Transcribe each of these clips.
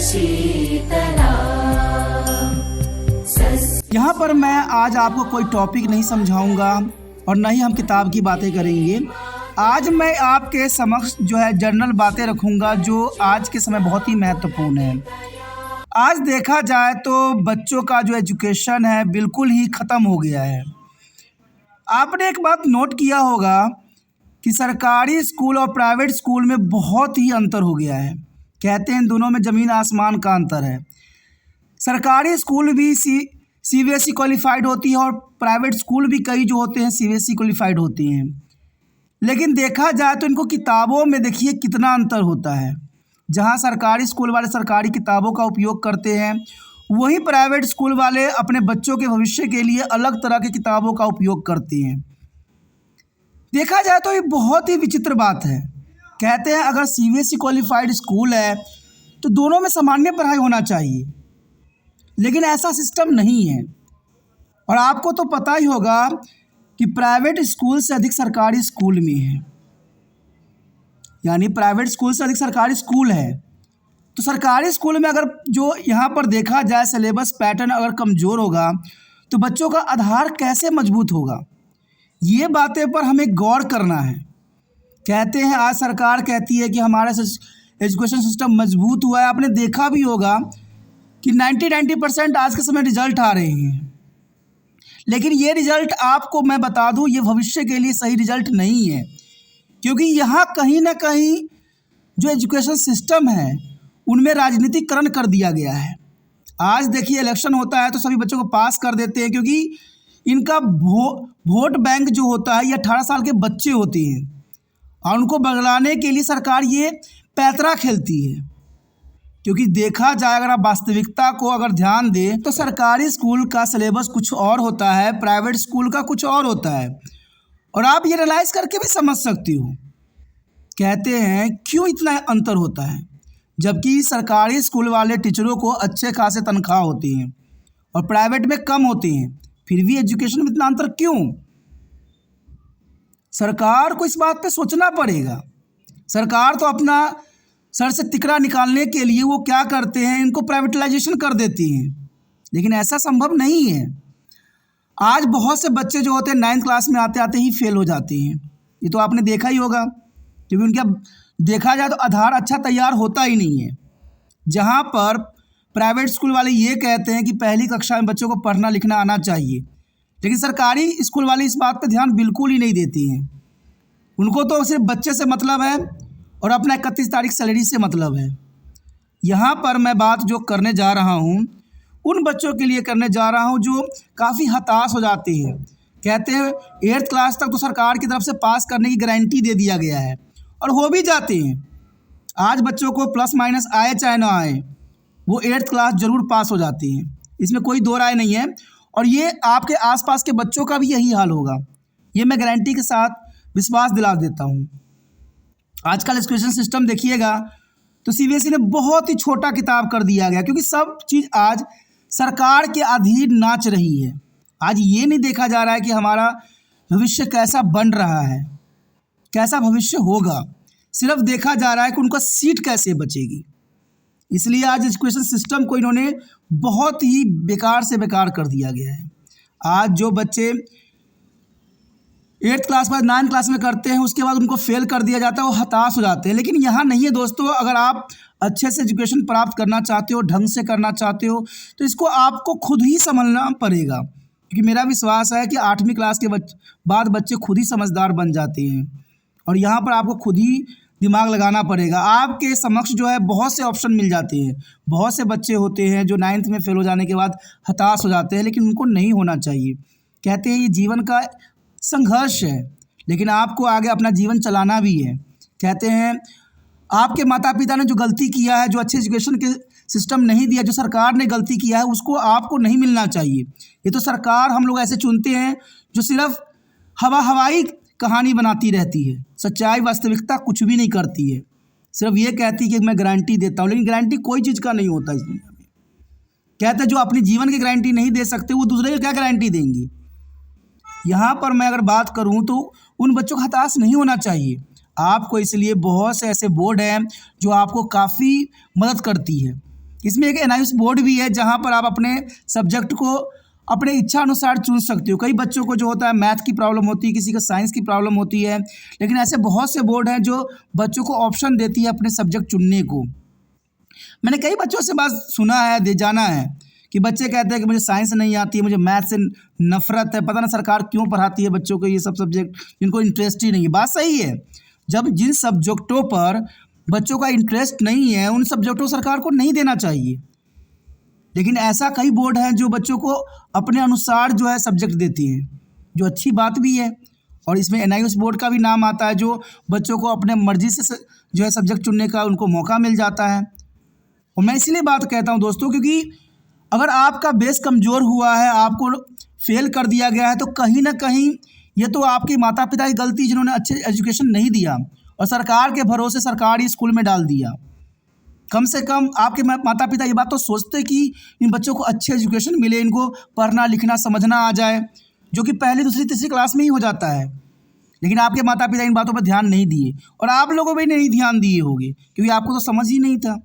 शीतला यहाँ पर मैं आज आपको कोई टॉपिक नहीं समझाऊंगा और न ही हम किताब की बातें करेंगे। आज मैं आपके समक्ष जो है जनरल बातें रखूंगा जो आज के समय बहुत ही महत्वपूर्ण है। आज देखा जाए तो बच्चों का जो एजुकेशन है बिल्कुल ही ख़त्म हो गया है। आपने एक बात नोट किया होगा कि सरकारी स्कूल और प्राइवेट स्कूल में बहुत ही अंतर हो गया है। कहते हैं दोनों में ज़मीन आसमान का अंतर है। सरकारी स्कूल भी CBSE क्वालिफाइड होती है और प्राइवेट स्कूल भी कई जो होते हैं CBSE क्वालिफाइड होती हैं। लेकिन देखा जाए तो इनको किताबों में देखिए कितना अंतर होता है। जहां सरकारी स्कूल वाले सरकारी किताबों का उपयोग करते हैं, वहीं प्राइवेट स्कूल वाले अपने बच्चों के भविष्य के लिए अलग तरह की किताबों का उपयोग करते हैं। देखा जाए तो ये बहुत ही विचित्र बात है। कहते हैं अगर CBSE क्वालिफाइड स्कूल है तो दोनों में सामान्य पढ़ाई होना चाहिए, लेकिन ऐसा सिस्टम नहीं है। और आपको तो पता ही होगा कि प्राइवेट स्कूल से अधिक सरकारी स्कूल में है, यानी प्राइवेट स्कूल से अधिक सरकारी स्कूल है। तो सरकारी स्कूल में अगर जो यहाँ पर देखा जाए सिलेबस पैटर्न अगर कमज़ोर होगा तो बच्चों का आधार कैसे मजबूत होगा, ये बातें पर हमें गौर करना है। कहते हैं आज सरकार कहती है कि हमारा एजुकेशन सिस्टम मजबूत हुआ है। आपने देखा भी होगा कि 90% आज के समय रिजल्ट आ रहे हैं, लेकिन ये रिजल्ट आपको मैं बता दूं ये भविष्य के लिए सही रिजल्ट नहीं है, क्योंकि यहाँ कहीं ना कहीं जो एजुकेशन सिस्टम है उनमें राजनीतिकरण कर दिया गया है। आज देखिए इलेक्शन होता है तो सभी बच्चों को पास कर देते हैं, क्योंकि इनका वोट बैंक जो होता है ये 18 साल के बच्चे होते हैं और उनको बगलाने के लिए सरकार ये पैतरा खेलती है। क्योंकि देखा जाए अगर आप वास्तविकता को अगर ध्यान दें तो सरकारी स्कूल का सिलेबस कुछ और होता है, प्राइवेट स्कूल का कुछ और होता है। और आप ये रियलाइज़ करके भी समझ सकती हो। कहते हैं क्यों इतना अंतर होता है, जबकि सरकारी स्कूल वाले टीचरों को अच्छे खासे तनख्वाह होती हैं और प्राइवेट में कम होती हैं, फिर भी एजुकेशन में इतना अंतर क्यों? सरकार को इस बात पे सोचना पड़ेगा। सरकार तो अपना सर से तिकड़ा निकालने के लिए वो क्या करते हैं, इनको प्राइवेटाइजेशन कर देती हैं, लेकिन ऐसा संभव नहीं है। आज बहुत से बच्चे जो होते हैं 9th क्लास में आते आते ही फेल हो जाते हैं। ये तो आपने देखा ही होगा, क्योंकि उनका देखा जाए तो आधार अच्छा तैयार होता ही नहीं है। जहाँ पर प्राइवेट स्कूल वाले ये कहते हैं कि पहली कक्षा में बच्चों को पढ़ना लिखना आना चाहिए, लेकिन सरकारी स्कूल वाले इस बात पर ध्यान बिल्कुल ही नहीं देती हैं। उनको तो सिर्फ बच्चे से मतलब है और अपना 31 तारीख सैलरी से मतलब है। यहाँ पर मैं बात जो करने जा रहा हूँ उन बच्चों के लिए करने जा रहा हूँ जो काफ़ी हताश हो जाते हैं। कहते हैं 8th क्लास तक तो सरकार की तरफ से पास करने की गारंटी दे दिया गया है और हो भी जाते हैं। आज बच्चों को प्लस माइनस आए चाहे ना आए, वो 8th क्लास ज़रूर पास हो जाती हैं, इसमें कोई दो राय नहीं है। और ये आपके आसपास के बच्चों का भी यही हाल होगा, ये मैं गारंटी के साथ विश्वास दिला देता हूँ। आजकल एजुकेशन सिस्टम देखिएगा तो CBSE ने बहुत ही छोटा किताब कर दिया गया, क्योंकि सब चीज़ आज सरकार के अधीन नाच रही है। आज ये नहीं देखा जा रहा है कि हमारा भविष्य कैसा बन रहा है, कैसा भविष्य होगा, सिर्फ देखा जा रहा है कि उनका सीट कैसे बचेगी। इसलिए आज एजुकेशन सिस्टम को इन्होंने बहुत ही बेकार से बेकार कर दिया गया है। आज जो बच्चे 8th क्लास बाद 9th क्लास में करते हैं, उसके बाद उनको फेल कर दिया जाता है, वो हताश हो जाते हैं। लेकिन यहाँ नहीं है दोस्तों। अगर आप अच्छे से एजुकेशन प्राप्त करना चाहते हो, ढंग से करना चाहते हो, तो इसको आपको खुद ही समझना पड़ेगा। क्योंकि मेरा विश्वास है कि 8वीं क्लास के बाद बच्चे खुद ही समझदार बन जाते हैं और यहाँ पर आपको खुद ही दिमाग लगाना पड़ेगा। आपके समक्ष जो है बहुत से ऑप्शन मिल जाते हैं। बहुत से बच्चे होते हैं जो 9th में फेल हो जाने के बाद हताश हो जाते हैं, लेकिन उनको नहीं होना चाहिए। कहते हैं ये जीवन का संघर्ष है, लेकिन आपको आगे अपना जीवन चलाना भी है। कहते हैं आपके माता पिता ने जो गलती किया है, जो अच्छे एजुकेशन के सिस्टम नहीं दिया, जो सरकार ने गलती किया है, उसको आपको नहीं मिलना चाहिए। ये तो सरकार हम लोग ऐसे चुनते हैं जो सिर्फ हवाई कहानी बनाती रहती है, सच्चाई वास्तविकता कुछ भी नहीं करती है। सिर्फ ये कहती है कि मैं गारंटी देता हूँ, लेकिन गारंटी कोई चीज़ का नहीं होता इस दुनिया में। कहते हैं जो अपनी जीवन की गारंटी नहीं दे सकते वो दूसरे की क्या गारंटी देंगी। यहाँ पर मैं अगर बात करूँ तो उन बच्चों को हताश नहीं होना चाहिए। आपको इसलिए बहुत से ऐसे बोर्ड हैं जो आपको काफ़ी मदद करती है। इसमें एक एनआईओएस बोर्ड भी है जहाँ पर आप अपने सब्जेक्ट को अपने इच्छा अनुसार चुन सकते हो। कई बच्चों को जो होता है मैथ की प्रॉब्लम होती है, किसी का साइंस की प्रॉब्लम होती है, लेकिन ऐसे बहुत से बोर्ड हैं जो बच्चों को ऑप्शन देती है अपने सब्जेक्ट चुनने को। मैंने कई बच्चों से बात सुना है, जाना है कि बच्चे कहते हैं कि मुझे साइंस नहीं आती है, मुझे मैथ से नफरत है, पता ना सरकार क्यों पढ़ाती है बच्चों को ये सब सब्जेक्ट, जिनको इंटरेस्ट ही नहीं है। बात सही है, जब जिन सब्जेक्टों पर बच्चों का इंटरेस्ट नहीं है उन सब्जेक्टों सरकार को नहीं देना चाहिए, लेकिन ऐसा कई बोर्ड हैं जो बच्चों को अपने अनुसार जो है सब्जेक्ट देती हैं, जो अच्छी बात भी है। और इसमें एनआईओएस बोर्ड का भी नाम आता है, जो बच्चों को अपने मर्जी से जो है सब्जेक्ट चुनने का उनको मौका मिल जाता है। और मैं इसलिए बात कहता हूँ दोस्तों, क्योंकि अगर आपका बेस कमज़ोर हुआ है, आपको फेल कर दिया गया है, तो कहीं ना कहीं ये तो आपके माता पिता की गलती, जिन्होंने अच्छे एजुकेशन नहीं दिया और सरकार के भरोसे सरकारी स्कूल में डाल दिया। कम से कम आपके माता पिता ये बात तो सोचते कि इन बच्चों को अच्छी एजुकेशन मिले, इनको पढ़ना लिखना समझना आ जाए, जो कि पहली दूसरी तीसरी क्लास में ही हो जाता है। लेकिन आपके माता पिता इन बातों पर ध्यान नहीं दिए, और आप लोगों भी नहीं ध्यान दिए होंगे, क्योंकि आपको तो समझ ही नहीं था।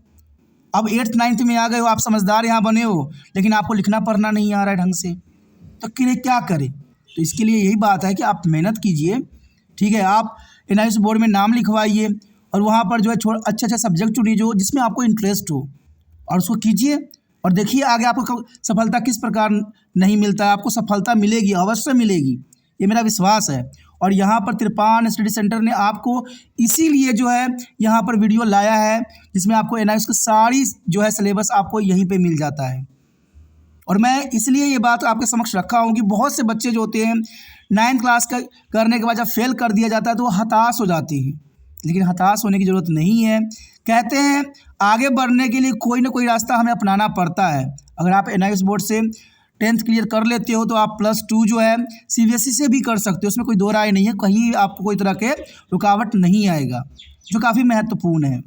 अब 8th 9th में आ गए हो, आप समझदार यहाँ बने हो, लेकिन आपको लिखना पढ़ना नहीं आ रहा है ढंग से, तो क्या करें। तो इसके लिए यही बात है कि आप मेहनत कीजिए, ठीक है। आप एनआईओएस बोर्ड में नाम लिखवाइए और वहाँ पर जो है अच्छे अच्छे सब्जेक्ट चुनिए जो जिसमें आपको इंटरेस्ट हो, और उसको कीजिए और देखिए आगे आपको सफलता किस प्रकार नहीं मिलता है। आपको सफलता मिलेगी, अवश्य मिलेगी, ये मेरा विश्वास है। और यहाँ पर त्रिपान स्टडी सेंटर ने आपको इसीलिए जो है यहाँ पर वीडियो लाया है, जिसमें आपको एनआईओएस की सारी जो है सिलेबस आपको यहीं पे मिल जाता है। और मैं इसलिए ये बात आपके समक्ष रखा हूँ कि बहुत से बच्चे जो होते हैं 9th क्लास का करने के बाद जब फेल कर दिया जाता है तो वो हताश हो जाती हैं, लेकिन हताश होने की ज़रूरत नहीं है। कहते हैं आगे बढ़ने के लिए कोई ना कोई रास्ता हमें अपनाना पड़ता है। अगर आप एनआईओएस बोर्ड से 10th क्लियर कर लेते हो तो आप +2 जो है सीबीएसई से भी कर सकते हो, उसमें कोई दो राय नहीं है, कहीं आपको कोई तरह के रुकावट नहीं आएगा, जो काफ़ी महत्वपूर्ण है।